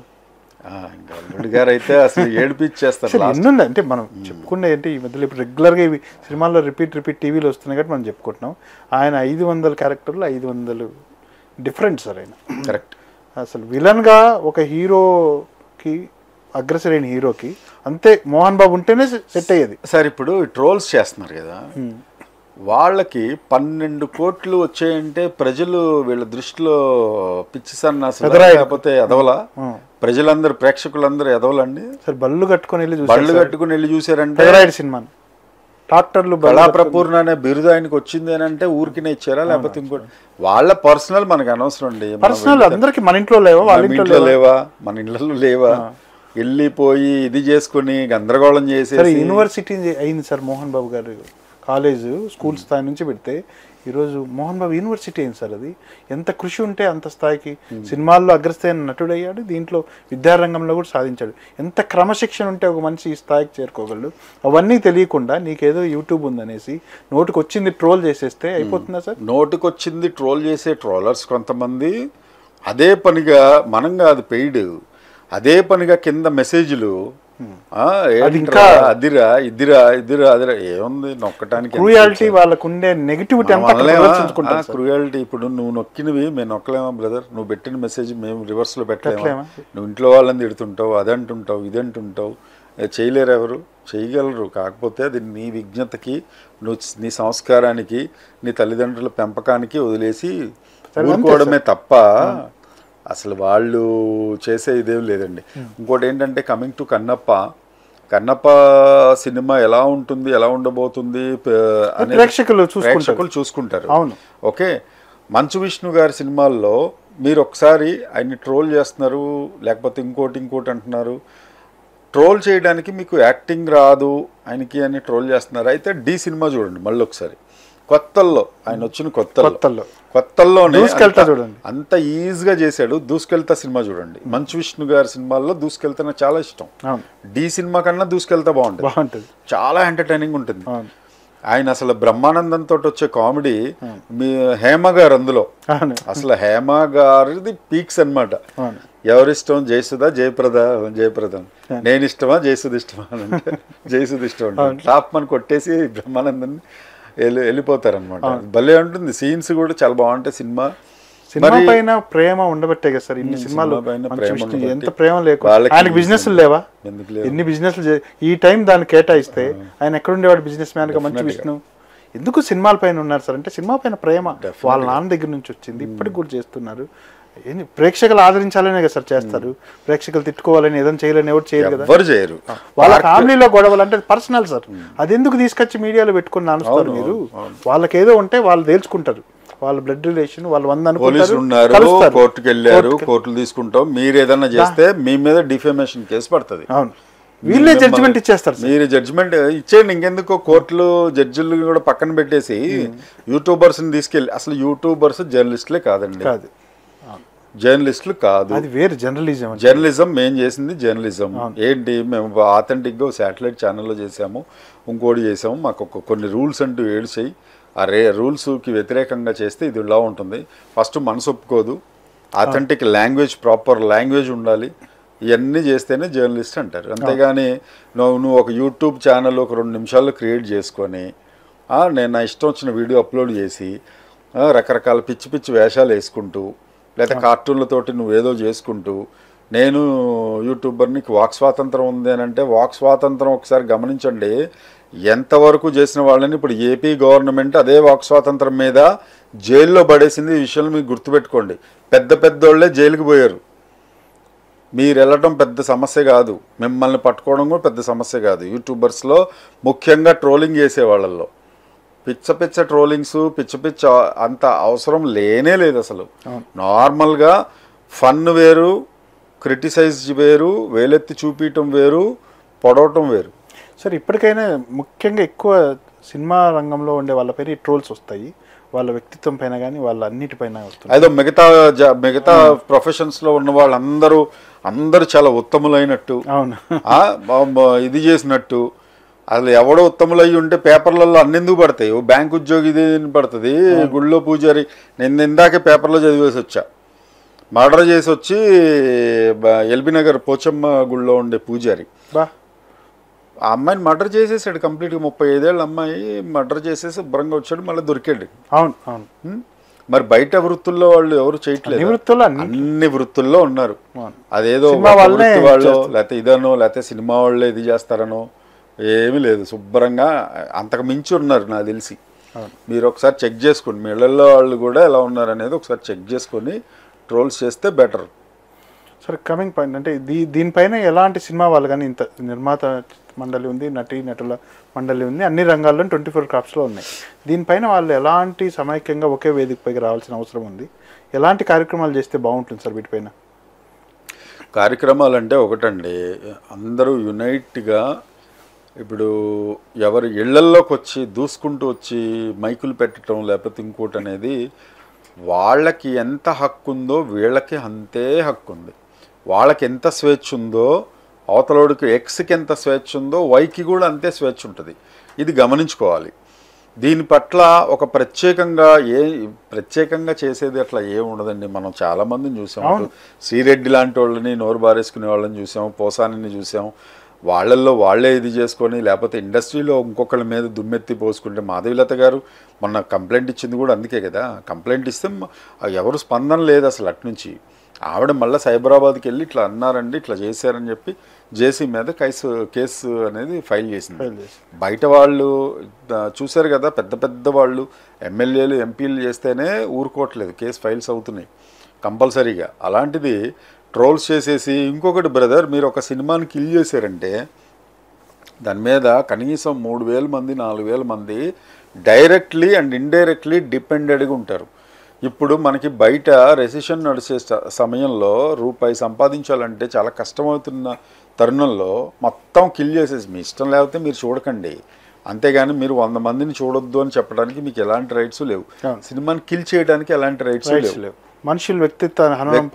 ఇంకా అల్లుడు గారు అయితే అసలు ఏడిపించేస్తారు అసలు ఎన్నుంది అంటే మనం చెప్పుకునే ఏంటి ఈ మధ్యలో ఇప్పుడు రెగ్యులర్గా ఇవి సినిమాల్లో రిపీట్ టీవీలో వస్తున్నాయి కాబట్టి మనం చెప్పుకుంటున్నాం. ఆయన 500 క్యారెక్టర్లు 500 డిఫరెంట్ సార్ ఆయన. కరెక్ట్. అసలు విలన్గా ఒక హీరోకి అగ్రెసర్ అయిన హీరోకి అంతే మోహన్ బాబు ఉంటేనే సెట్ అయ్యేది సార్. ఇప్పుడు ట్రోల్స్ చేస్తున్నారు కదా, వాళ్ళకి 12 కోట్లు వచ్చాయంటే ప్రజలు వీళ్ళ దృష్టిలో పిచ్చి సన్నాసులు లేకపోతే ఎదవలా? ప్రజలందరూ ప్రేక్షకులందరూ ఎదవలండి. సార్ బళ్ళు కట్టుకుని వెళ్ళి చూసారంటే సినిమా డాక్టర్లు కళాప్రపూర్ణ అనే బిరుదు ఆయనకు వచ్చింది అని అంటే ఊరికినే ఇచ్చారా లేకపోతే ఇంకోటి? వాళ్ళ పర్సనల్ మనకు అనవసరం అండి. పర్సనల్ అందరికి మన ఇంట్లో లేవా, వాళ్ళ ఇంట్లో లేవా, మన ఇళ్ళలో లేవా? వెళ్ళిపోయి ఇది చేసుకుని గందరగోళం చేసి యూనివర్సిటీ అయింది సార్. మోహన్ బాబు గారు కాలేజ్ స్కూల్ స్థాయి నుంచి పెడితే ఈరోజు మోహన్ బాబు యూనివర్సిటీ అయింది సార్. అది ఎంత కృషి ఉంటే అంత స్థాయికి సినిమాల్లో అగ్రస్థాయిన నటుడయ్యాడు, దీంట్లో విద్యారంగంలో కూడా సాధించాడు. ఎంత క్రమశిక్షణ ఉంటే ఒక మనిషి ఈ స్థాయికి చేరుకోగలడు. అవన్నీ తెలియకుండా నీకేదో యూట్యూబ్ ఉందనేసి నోటికి వచ్చింది ట్రోల్ చేసేస్తే అయిపోతుందా సార్? నోటికి వచ్చింది ట్రోల్ చేసే ట్రోలర్స్ కొంతమంది అదే పనిగా, మనం కాదు పెయిడ్, అదే పనిగా కింద మెసేజ్లు అదిరా ఇదిరా అదిరా ఏముంది నొక్కటానికి. క్రూయాలిటీ వాళ్ళకుండే నెగిటివిటీ క్రూయాలిటీ. ఇప్పుడు నువ్వు నొక్కినవి మేము నొక్కలేమా బ్రదర్? నువ్వు పెట్టిన మెసేజ్ మేము రివర్స్లో పెట్టలేమా? నువ్వు ఇంట్లో వాళ్ళని తిడుతుంటావు, అదంటుంటావు, ఇదంటుంటావు, చేయలేరు. ఎవరు చేయగలరు? కాకపోతే అది నీ విజ్ఞతకి, నువ్వు నీ సంస్కారానికి, నీ తల్లిదండ్రుల పెంపకానికి వదిలేసి ఊరుకోవడమే తప్ప అసలు వాళ్ళు చేసే ఇదేం లేదండి. ఇంకోటి ఏంటంటే కమింగ్ టు కన్నప్ప సినిమా ఎలా ఉంటుంది, ఎలా ఉండబోతుంది ప్రేక్షకులు చూసుకుంటారు. అవును, ఓకే. మంచు విష్ణు గారి సినిమాల్లో మీరు ఒకసారి ఆయన్ని ట్రోల్ చేస్తున్నారు, లేకపోతే ఇంకోటి అంటున్నారు. ట్రోల్ చేయడానికి మీకు యాక్టింగ్ రాదు ఆయనకి అని ట్రోల్ చేస్తున్నారు. అయితే డి సినిమా చూడండి మళ్ళీ ఒకసారి. కొత్తల్లో ఆయన వచ్చిన కొత్తల్లోనే అంత ఈజీగా చేశాడు. దూసుకెళ్తా సినిమా చూడండి. మంచు విష్ణు గారి సినిమాల్లో దూసుకెళ్తా నాకు చాలా ఇష్టం. డి సినిమా కన్నా దూసుకెళ్తా బాగుంటుంది, చాలా ఎంటర్టైనింగ్ ఉంటుంది. ఆయన అసలు బ్రహ్మానందంతో వచ్చే కామెడీ, మీ హేమ గారు అందులో అసలు హేమ గారిది పీక్స్ అనమాట. ఎవరిష్టం? జయసుధ జయప్రద నేను ఇష్టమా జయసుధ ఇష్టమా అంటే జయసుధ ఇష్టం టాప్ అని కొట్టేసి బ్రహ్మానందన్ వెళ్ళిపోతారనమాట. భలే ఉంటుంది. సీన్స్ కూడా చాలా బాగుంటాయి. సినిమా పైన ప్రేమ ఉండబట్టే కదా సార్ ఇన్ని సినిమాలు. ఎంత ప్రేమ లేకుండా ఆయనకి బిజినెస్ లేవా? ఎన్ని బిజినెస్ ఈ టైం దాన్ని కేటాయిస్తే ఆయన ఎక్కడుండేవాడు బిజినెస్ మ్యాన్ గా మంచు విష్ణు? ఎందుకు సినిమాల పైన ఉన్నారు సార్ అంటే సినిమా పైన ప్రేమ వాళ్ళ నాన్న దగ్గర నుంచి వచ్చింది, ఇప్పటికి కూడా చేస్తున్నారు. ప్రేక్షకులు ఆదరించాలనే కదా సార్ చేస్తారు. ప్రేక్షకులు తిట్టుకోవాలని ఏదైనా చేయాలని ఎవరు చేయరు కదా. ఎవరు చేయరు. వాళ్ళ ఫ్యామిలీలో గొడవలు అంటే పర్సనల్ సార్. అది ఎందుకు తీసుకొచ్చి మీడియాలో పెట్టుకుని నానుస్తారు మీరు? వాళ్ళకి ఏదో ఉంటే వాళ్ళు తేల్చుకుంటారు. వాళ్ళ బ్లడ్ రిలేషన్ వాళ్ళు 100 అనుకుంటారు. కోర్టుకు వెళ్ళారు, కోర్టులు తీసుకుంటాం. మీరు ఏదన్నా చేస్తే మీ మీద డిఫేమేషన్ కేసు పడుతుంది. అవును, వీళ్ళే జడ్జిమెంట్ ఇచ్చేస్తారు. మీరు జడ్జిమెంట్ ఇచ్చేయండి. ఇంకెందుకు కోర్టులు జడ్జిలు కూడా పక్కన పెట్టేసి యూట్యూబర్స్ ని తీసుకెళ్ళి, అసలు యూట్యూబర్స్ జర్నలిస్టులే కాదండి, జర్నలిస్టులు కాదు, అది వేరే జర్నలిజం. జర్నలిజం మేము చేసింది జర్నలిజం ఏంటి? మేము ఆథెంటిక్గా శాటిలైట్ ఛానల్లో చేసాము, ఇంకోటి చేసాము. మాకు కొన్ని రూల్స్ అంటూ ఏడ్చాయి. ఆ రూల్స్కి వ్యతిరేకంగా చేస్తే ఇది ఇలా ఉంటుంది. ఫస్ట్ మనసు ఒప్పుకోదు, ఆథెంటిక్ లాంగ్వేజ్, ప్రాపర్ లాంగ్వేజ్ ఉండాలి. ఇవన్నీ చేస్తేనే జర్నలిస్ట్ అంటారు. అంతేగాని నువ్వు ఒక యూట్యూబ్ ఛానల్ ఒక 2 నిమిషాల్లో క్రియేట్ చేసుకొని నేను నా ఇష్టం వచ్చిన వీడియో అప్లోడ్ చేసి రకరకాల పిచ్చి వేషాలు వేసుకుంటూ, లేదా కార్టూన్లతోటి నువ్వేదో చేసుకుంటూ, నేను యూట్యూబర్ని వాక్ స్వాతంత్రం ఉంది అని అంటే, వాక్ స్వాతంత్రం ఒకసారి గమనించండి ఎంతవరకు చేసిన వాళ్ళని. ఇప్పుడు ఏపీ గవర్నమెంట్ అదే వాక్ స్వాతంత్రం మీద జైల్లో పడేసింది. ఈ విషయంలో మీకు గుర్తుపెట్టుకోండి. పెద్దోళ్లే జైలుకి పోయారు. మీరు వెళ్ళటం పెద్ద సమస్య కాదు, మిమ్మల్ని పట్టుకోవడం కూడా పెద్ద సమస్య కాదు. యూట్యూబర్స్లో ముఖ్యంగా ట్రోలింగ్ చేసే వాళ్ళల్లో పిచ్చ ట్రోలింగ్స్, పిచ్చ అంత అవసరం లేనే లేదు అసలు. నార్మల్గా ఫన్ వేరు, క్రిటిసైజ్ వేరు, వేలెత్తి చూపించటం వేరు, పొడవటం వేరు. సరే, ఇప్పటికైనా ముఖ్యంగా ఎక్కువ సినిమా రంగంలో ఉండే వాళ్ళపైన ఈ ట్రోల్స్ వస్తాయి. వాళ్ళ వ్యక్తిత్వం పైన కానీ వాళ్ళ అన్నిటిపైన వస్తుంది. అదో మిగతా ప్రొఫెషన్స్లో ఉన్న వాళ్ళందరూ చాలా ఉత్తములైనట్టు, ఇది చేసినట్టు. అసలు ఎవడో ఉత్తములయ్యి ఉంటే పేపర్లలో అన్నెందుకు పడతాయి? ఓ బ్యాంక్ ఉద్యోగి ఇది పడుతుంది, గుళ్ళో పూజారి. నేను ఇందాకే పేపర్లో చదివేసి వచ్చా. మర్డర్ చేసి వచ్చి ఎల్బీ నగర్ పోచమ్మ గుళ్ళో ఉండే పూజారి బా ఆ అమ్మాయిని మర్డర్ చేసేసాడు కంప్లీట్గా. 35 ఏళ్ళ అమ్మాయి మర్డర్ చేసేసి శుభ్రంగా వచ్చాడు, మళ్ళీ దొరికాడు. అవును అవును. మరి బయట వృత్తుల్లో వాళ్ళు ఎవరు చేయట్లేదు, అన్ని వృత్తుల్లో ఉన్నారు. అదేదో వాళ్ళు లేకపోతే ఇదనో లేకపోతే సినిమా వాళ్ళే ఇది చేస్తారనో ఏమీ లేదు, శుభ్రంగా అంతకు మించి ఉన్నారు నాకు తెలిసి. మీరు ఒకసారి చెక్ చేసుకోండి, మీ ఇళ్లలో వాళ్ళు కూడా ఎలా ఉన్నారు అనేది ఒకసారి చెక్ చేసుకొని ట్రోల్స్ చేస్తే బెటర్. సరే, కమింగ్ పాయింట్ అంటే దీనిపైన ఎలాంటి సినిమా వాళ్ళు కానీ, ఇంత నిర్మాత మండలి ఉంది, నటుల మండలి ఉంది, అన్ని రంగాల్లో 24 క్రాఫ్ట్స్లో ఉన్నాయి. దీనిపైన వాళ్ళు ఎలాంటి సమైక్యంగా ఒకే వేదికపైకి రావాల్సిన అవసరం ఉంది? ఎలాంటి కార్యక్రమాలు చేస్తే బాగుంటుంది సార్ వీటిపైన? కార్యక్రమాలు అంటే ఒకటండి, అందరూ యునైట్గా ఇప్పుడు ఎవరు ఇళ్లల్లోకి వచ్చి దూసుకుంటూ వచ్చి మైకులు పెట్టడం లేకపోతే ఇంకోటి అనేది, వాళ్ళకి ఎంత హక్కు ఉందో వీళ్ళకి అంతే హక్కు ఉంది. వాళ్ళకి ఎంత స్వేచ్ఛ ఉందో అవతలోడికి ఎక్స్కి ఎంత స్వేచ్ఛ ఉందో వైకి కూడా అంతే స్వేచ్ఛ ఉంటుంది. ఇది గమనించుకోవాలి. దీని పట్ల ఒక ప్రత్యేకంగా చేసేది అట్లా ఏమి ఉండదండి. మనం చాలామందిని చూసాం, శ్రీరెడ్డి లాంటి వాళ్ళని నోరు బారేసుకునే వాళ్ళని చూసాం, పోసానిని చూసాం. వాళ్ళల్లో వాళ్ళే ఇది చేసుకొని లేకపోతే ఇండస్ట్రీలో ఇంకొకళ్ళ మీద దుమ్మెత్తి పోసుకుంటే, మాధవీలత గారు మొన్న కంప్లైంట్ ఇచ్చింది కూడా అందుకే కదా. కంప్లైంట్ ఇస్తే ఎవరు స్పందన లేదు అసలు అట్నుంచి. ఆవిడ మళ్ళీ సైబరాబాద్కి వెళ్ళి ఇట్లా అన్నారండి, ఇట్లా చేశారని చెప్పి జేసీ మీద కేసు అనేది ఫైల్ చేసింది. బయట వాళ్ళు చూశారు కదా, పెద్ద పెద్ద వాళ్ళు ఎమ్మెల్యేలు ఎంపీలు చేస్తేనే ఊరుకోవట్లేదు, కేసు ఫైల్స్ అవుతున్నాయి కంపల్సరీగా. అలాంటిది ట్రోల్స్ చేసేసి ఇంకొకటి బ్రదర్, మీరు ఒక సినిమాని కిల్ చేశారంటే దాని మీద కనీసం 3000 మంది 4000 మంది డైరెక్ట్లీ అండ్ ఇండైరెక్ట్లీ డిపెండెడ్గా ఉంటారు. ఇప్పుడు మనకి బయట రెసిషన్ నడిచే సమయంలో రూపాయి సంపాదించాలంటే చాలా కష్టమవుతున్న తరుణంలో మొత్తం కిల్ చేసేసి, మీ ఇష్టం లేకపోతే మీరు చూడకండి, అంతేగాని మీరు 100 మందిని చూడొద్దు అని చెప్పడానికి మీకు ఎలాంటి రైట్స్ లేవు. సినిమాని కిల్ చేయడానికి ఎలాంటి రైట్స్ లేవు. మనుషులు వ్యక్తిత్వం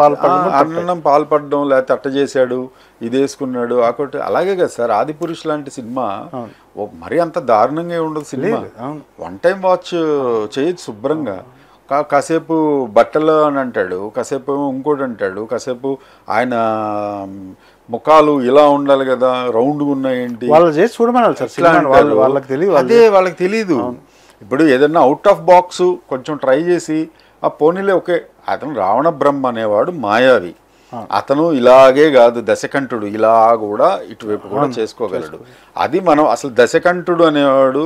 పాల్పడడం లేకపోతే అట్ట చేశాడు, ఇది వేసుకున్నాడు ఆకొట్టి, అలాగే కదా సార్ ఆదిపురుష్ లాంటి సినిమా మరీ అంత దారుణంగా ఉండదు సినిమా. 1 టైం వాచ్ చేయొచ్చు శుభ్రంగా. కాసేపు బట్టలు అని అంటాడు, కాసేపు ఇంకోటి అంటాడు, కాసేపు ఆయన ముఖాలు ఇలా ఉండాలి కదా, రౌండ్గా ఉన్నాయేంటి, అదే వాళ్ళకి తెలియదు. ఇప్పుడు ఏదన్నా అవుట్ ఆఫ్ బాక్స్ కొంచెం ట్రై చేసి ఆ పోనీలే ఓకే. అతను రావణ బ్రహ్మ అనేవాడు మాయావి, అతను ఇలాగే కాదు దశకంఠుడు, ఇలా కూడా ఇటువైపు కూడా చేసుకోగలడు. అది మనం అసలు దశకంఠుడు అనేవాడు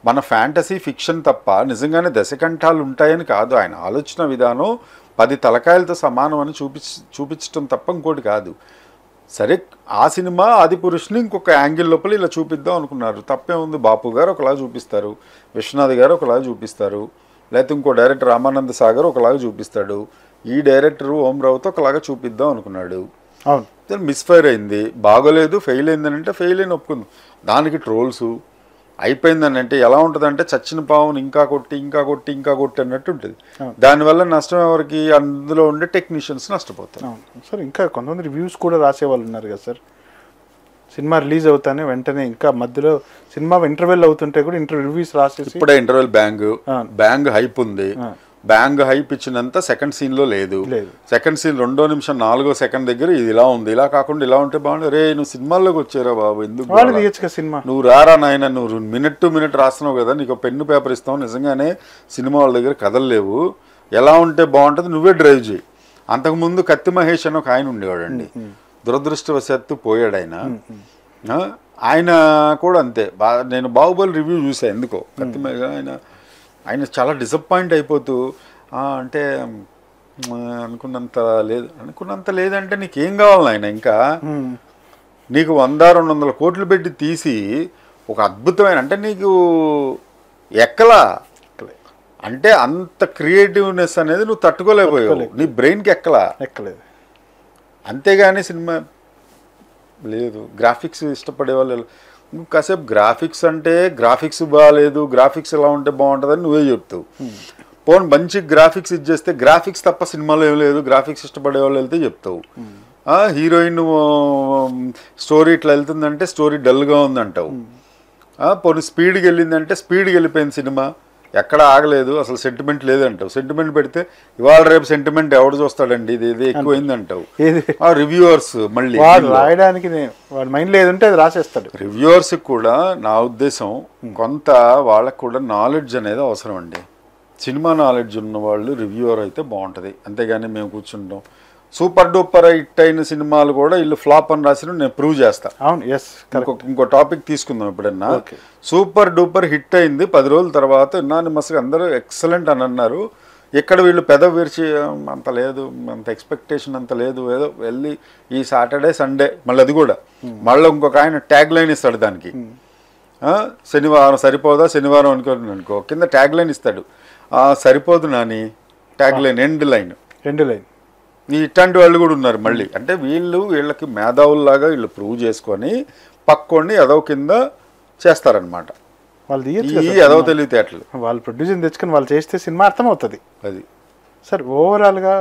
మన ఫ్యాంటసీ ఫిక్షన్ తప్ప నిజంగానే దశకంఠాలు ఉంటాయని కాదు. ఆయన ఆలోచన విధానం 10 తలకాయలతో సమానం అని చూపించడం తప్ప ఇంకోటి కాదు. సరే, ఆ సినిమా ఆదిపురుషుని ఇంకొక యాంగిల్ లోపల ఇలా చూపిద్దాం అనుకున్నారు, తప్పే ఉంది. బాపు గారు ఒకలా చూపిస్తారు, విశ్వనాథ్ గారు ఒకలాగా చూపిస్తారు, లేకపోతే ఇంకో డైరెక్టర్ రామానంద సాగర్ ఒకలాగా చూపిస్తాడు, ఈ డైరెక్టర్ ఓం రావుతో ఒకలాగా చూపిద్దాం అనుకున్నాడు. అవును, మిస్ఫైర్ అయింది, బాగోలేదు, ఫెయిల్ అయిందని అంటే ఫెయిల్ అయిన ఒప్పుకుంది. దానికి ట్రోల్స్ అయిపోయిందని అంటే ఎలా ఉంటుందంటే చచ్చిన పావును ఇంకా కొట్టి ఇంకా కొట్టి ఇంకా కొట్టి అన్నట్టు ఉంటుంది. దానివల్ల నష్టం ఎవరికి? అందులో ఉండే టెక్నీషియన్స్ నష్టపోతారు. సార్, ఇంకా కొంతమంది రివ్యూస్ కూడా రాసే వాళ్ళు ఉన్నారు కదా సార్, సినిమా రిలీజ్ అవుతానే వెంటనే ఇంకా మధ్యలో సినిమా ఇంటర్వెల్ అవుతుంటే కూడా రివ్యూస్ రాసేసి, ఇప్పుడే ఇంటర్వెల్ బ్యాంగ్ హైప్ ఉంది, బ్యాంగ్ హైప్ ఇచ్చినంత సెకండ్ సీన్ లో లేదు. సెకండ్ సీన్ 2వ నిమిషం 4వ సెకండ్ దగ్గర ఇది ఇలా ఉంది, ఇలా కాకుండా ఇలా ఉంటే బాగుంది. రే నువ్వు సినిమాల్లోకి వచ్చారా బాబు, ఎందుకు సినిమా నువ్వు రారా నాయన, నువ్వు మినిట్ టు మినిట్ రాస్తున్నావు కదా, నీకు పెన్ను పేపర్ ఇస్తావు, నిజంగానే సినిమా వాళ్ళ దగ్గర కథలు లేవు, ఎలా ఉంటే బాగుంటుంది నువ్వే డ్రైవ్ చేయి. అంతకుముందు కత్తి మహేష్ అని ఒక ఆయన ఉండేవాడు అండి, దురదృష్టవశాత్తు పోయాడు ఆయన. ఆయన కూడా అంతే, నేను బాహుబలి రివ్యూ చూసాను ఎందుకో, కత్తి మహేష్ ఆయన చాలా డిసప్పాయింట్ అయిపోతూ అంటే అనుకున్నంత లేదంటే నీకేం కావాలి ఆయన, ఇంకా నీకు 100-200 కోట్లు పెట్టి తీసి ఒక అద్భుతమైన అంటే నీకు ఎక్కలా అంటే అంత క్రియేటివ్నెస్ అనేది నువ్వు తట్టుకోలేకపోయావు, నీ బ్రెయిన్కి ఎక్కలేదు. అంతేగాని సినిమా లేదు. గ్రాఫిక్స్ ఇష్టపడే వాళ్ళు కాసేపు గ్రాఫిక్స్ అంటే గ్రాఫిక్స్ బాగాలేదు, గ్రాఫిక్స్ ఎలా ఉంటే బాగుంటుందని నువ్వే చెప్తావు. పోనీ మంచి గ్రాఫిక్స్ ఇచ్చేస్తే గ్రాఫిక్స్ తప్ప సినిమాలో ఏం లేదు, గ్రాఫిక్స్ ఇష్టపడే వాళ్ళు వెళ్తే చెప్తావు. హీరోయిన్ స్టోరీ ఇట్లా వెళ్తుందంటే స్టోరీ డల్గా ఉందంటావు. పోనీ స్పీడ్కి వెళ్ళిందంటే స్పీడ్కి వెళ్ళిపోయింది సినిమా, ఎక్కడ ఆగలేదు, అసలు సెంటిమెంట్ లేదంటావు. సెంటిమెంట్ పెడితే ఇవాళ రేపు సెంటిమెంట్ ఎవడు చూస్తాడండి, ఇది ఎక్కువైంది అంటావు. ఆ రివ్యూవర్స్ మళ్ళీ రాయడానికి వాడి మైండ్ లేదంటే అది రాసేస్తాడు. రివ్యూవర్స్ కూడా నా ఉద్దేశం కొంత వాళ్ళకు కూడా నాలెడ్జ్ అనేది అవసరం అండి. సినిమా నాలెడ్జ్ ఉన్న వాళ్ళు రివ్యూవర్ అయితే బాగుంటుంది. అంతేగాని మేము కూర్చుంటాం. సూపర్ డూపర్ హిట్ అయిన సినిమాలు కూడా వీళ్ళు ఫ్లాప్ అని రాసిన నేను ప్రూవ్ చేస్తాను. అవును, ఎస్. ఇంకో టాపిక్ తీసుకుందాం ఎప్పుడన్నా. సూపర్ డూపర్ హిట్ అయింది, 10 రోజుల తర్వాత మస్తుగా అందరూ ఎక్సలెంట్ అని అన్నారు. ఇక్కడ వీళ్ళు పెదవి విరిచి అంత లేదు, అంత ఎక్స్పెక్టేషన్ అంత లేదు, ఏదో వెళ్ళి ఈ సాటర్డే సండే మళ్ళీ అది కూడా మళ్ళీ ఇంకొక ఆయన ట్యాగ్ లైన్ ఇస్తాడు దానికి. శనివారం సరిపోదా, శనివారం అనుకో కింద ట్యాగ్ లైన్ ఇస్తాడు. సరిపోదు Nani tag line, end line. ఇట్లాంటి వాళ్ళు కూడా ఉన్నారు మళ్ళీ. అంటే వీళ్ళకి మేధావుల్లాగా వీళ్ళు ప్రూవ్ చేసుకొని పక్కోండి ఎదవ కింద చేస్తారనమాట. ఈ ఎదవ తెలివితేటలు వాళ్ళు ప్రొడ్యూసర్ తెచ్చుకొని వాళ్ళు చేస్తే సినిమా అర్థమవుతుంది. అది సార్ ఓవరాల్గా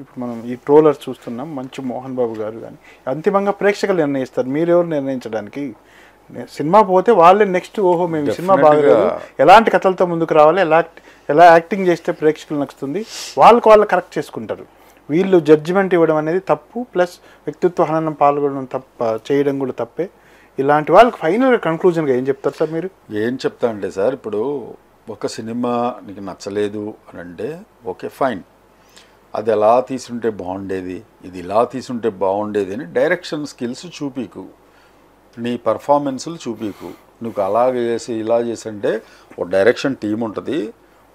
ఇప్పుడు మనం ఈ ట్రోలర్ చూస్తున్నాం. మంచు మోహన్ బాబు గారు కానీ అంతిమంగా ప్రేక్షకులు నిర్ణయిస్తారు. మీరెవరు నిర్ణయించడానికి? సినిమా పోతే వాళ్ళే నెక్స్ట్ ఓహో మేము సినిమా బాగలేదు, ఎలాంటి కథలతో ముందుకు రావాలి, ఎలా యాక్టింగ్ చేస్తే ప్రేక్షకులు నచ్చుతుంది, వాళ్ళు కరెక్ట్ చేసుకుంటారు. వీళ్ళు జడ్జిమెంట్ ఇవ్వడం అనేది తప్పు, ప్లస్ వ్యక్తిత్వ హననం పాల్గొనడం చేయడం కూడా తప్పే. ఇలాంటి వాళ్ళకి ఫైనల్గా కన్క్లూజన్గా ఏం చెప్తారు సార్ మీరు? ఏం చెప్తా అంటే సార్, ఇప్పుడు ఒక సినిమా నీకు నచ్చలేదు అని అంటే ఓకే ఫైన్, అది ఎలా తీసుంటే బాగుండేది, ఇది ఇలా తీసుంటే బాగుండేది అని డైరెక్షన్ స్కిల్స్ చూపీకు, నీ పర్ఫార్మెన్స్లు చూపీకు. నువ్వు అలాగే చేసి ఇలా చేసి అంటే ఒక డైరెక్షన్ టీం ఉంటుంది,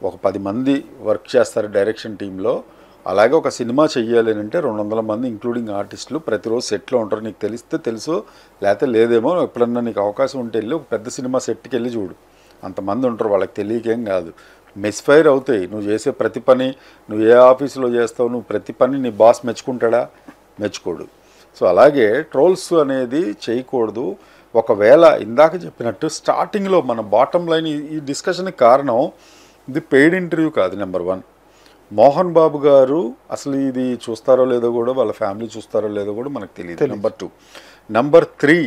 ఒక 10 మంది వర్క్ చేస్తారు డైరెక్షన్ టీంలో. అలాగే ఒక సినిమా చెయ్యాలి అంటే 200 మంది ఇంక్లూడింగ్ ఆర్టిస్టులు ప్రతిరోజు సెట్లో ఉంటారు. నీకు తెలిస్తే తెలుసు, లేకపోతే లేదేమో. ఎప్పుడన్నా నీకు అవకాశం ఉంటే వెళ్ళి ఒక పెద్ద సినిమా సెట్కి వెళ్ళి చూడు, అంతమంది ఉంటారు. వాళ్ళకి తెలియకేం కాదు, మిస్ఫైర్ అవుతాయి. నువ్వు చేసే ప్రతి పని, నువ్వు ఏ ఆఫీసులో చేస్తావు, నువ్వు ప్రతి పని నీ బాస్ మెచ్చుకుంటాడా? మెచ్చుకోడు. సో అలాగే ట్రోల్స్ అనేది చేయకూడదు. ఒకవేళ ఇందాక చెప్పినట్టు స్టార్టింగ్లో మన బాటమ్ లైన్ ఈ డిస్కషన్కి కారణం ఇది పెయిడ్ ఇంటర్వ్యూ కాదు. నెంబర్ 1, మోహన్ బాబు గారు అసలు ఇది చూస్తారో లేదో కూడా, వాళ్ళ ఫ్యామిలీ చూస్తారో లేదో కూడా మనకు తెలియదు. నెంబర్ 2. నెంబర్ 3,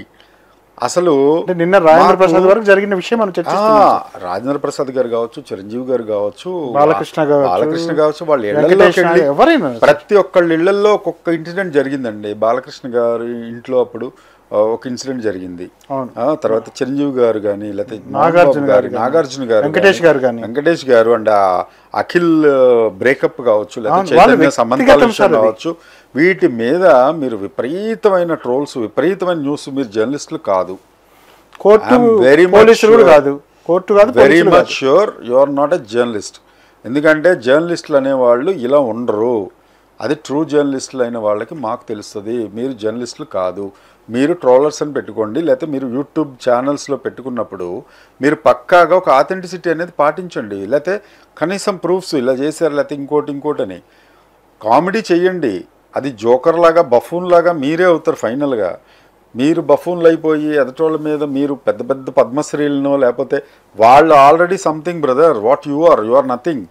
అసలు నిన్న రాజేంద్ర ప్రసాద్ వరకు జరిగిన విషయం మనం చర్చిస్తున్నాం. రాజేంద్ర ప్రసాద్ గారు కావచ్చు, చిరంజీవి గారు కావచ్చు, బాలకృష్ణ కావచ్చు, వాళ్ళ ఇళ్లలో ప్రతి ఒక్కళ్ళ ఇళ్లలో ఒక్కొక్క ఇన్సిడెంట్ జరిగిందండి. బాలకృష్ణ గారి ఇంట్లో అప్పుడు ఒక ఇన్సిడెంట్ జరిగింది. తర్వాత చిరంజీవి గారు కానీ, లేకపోతే నాగార్జున గారు, వెంకటేష్ గారు అండ్ అఖిల్ బ్రేకప్ కావచ్చు, లేకపోతే చైతన్య సంబంధాల విషయం కావచ్చు, వీటి మీద మీరు విపరీతమైన ట్రోల్స్, విపరీతమైన న్యూస్. మీరు జర్నలిస్టులు కాదు, very much sure you are not a journalist. ఎందుకంటే జర్నలిస్టులు అనేవాళ్ళు ఇలా ఉండరు. అది ట్రూ జర్నలిస్టులు అయిన వాళ్ళకి మాకు తెలుస్తుంది. మీరు జర్నలిస్టులు కాదు, మీరు ట్రోలర్స్ అని పెట్టుకోండి, లేకపోతే మీరు యూట్యూబ్ ఛానల్స్లో పెట్టుకున్నప్పుడు మీరు పక్కాగా ఒక ఆథెంటిసిటీ అనేది పాటించండి. లేకపోతే కనీసం ప్రూఫ్స్ ఇలా చేశారు, లేకపోతే ఇంకోటి అని కామెడీ చెయ్యండి. అది జోకర్ లాగా, బఫూన్ లాగా మీరే అవుతారు ఫైనల్గా. మీరు బఫూన్లు అయిపోయి ఎదటోళ్ళ మీద మీరు పెద్ద పెద్ద పద్మశ్రీలనో, లేకపోతే వాళ్ళు already something brother, what you are nothing.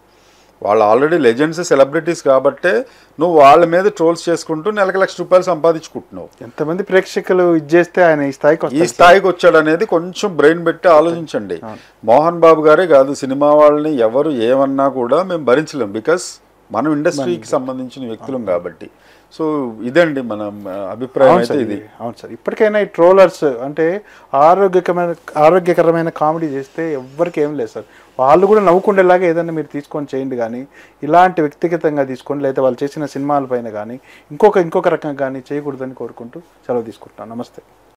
వాళ్ళు ఆల్రెడీ లెజెండ్స్, సెలబ్రిటీస్ కాబట్టే నువ్వు వాళ్ళ మీద ట్రోల్స్ చేసుకుంటూ నెలకు ₹1,00,000 సంపాదించుకుంటున్నావు. ఎంతమంది ప్రేక్షకులు ఇచ్చేస్తే ఆయన ఈ స్థాయికి వచ్చాడు అనేది కొంచెం బ్రెయిన్ పెట్టి ఆలోచించండి. మోహన్ బాబు గారే కాదు, సినిమా వాళ్ళని ఎవరు ఏమన్నా కూడా మేము భరించలేం. బికాస్ మనం ఇండస్ట్రీకి సంబంధించిన వ్యక్తులం కాబట్టి. సో ఇదండి మన అభిప్రాయం అయితే ఇది. అవును సార్, ఇప్పటికైనా ఈ ట్రోలర్స్ అంటే ఆరోగ్యకరమైన కామెడీ చేస్తే ఎవ్వరికి ఏం లేదు సార్. వాళ్ళు కూడా నవ్వుకుండేలాగా ఏదైనా మీరు తీసుకొని చేయండి, కానీ ఇలాంటి వ్యక్తిగతంగా తీసుకోండి, లేదా వాళ్ళు చేసిన సినిమాల పైన కానీ ఇంకొక రకంగా కానీ చేయకూడదని కోరుకుంటూ సెలవు తీసుకుంటున్నాను. నమస్తే.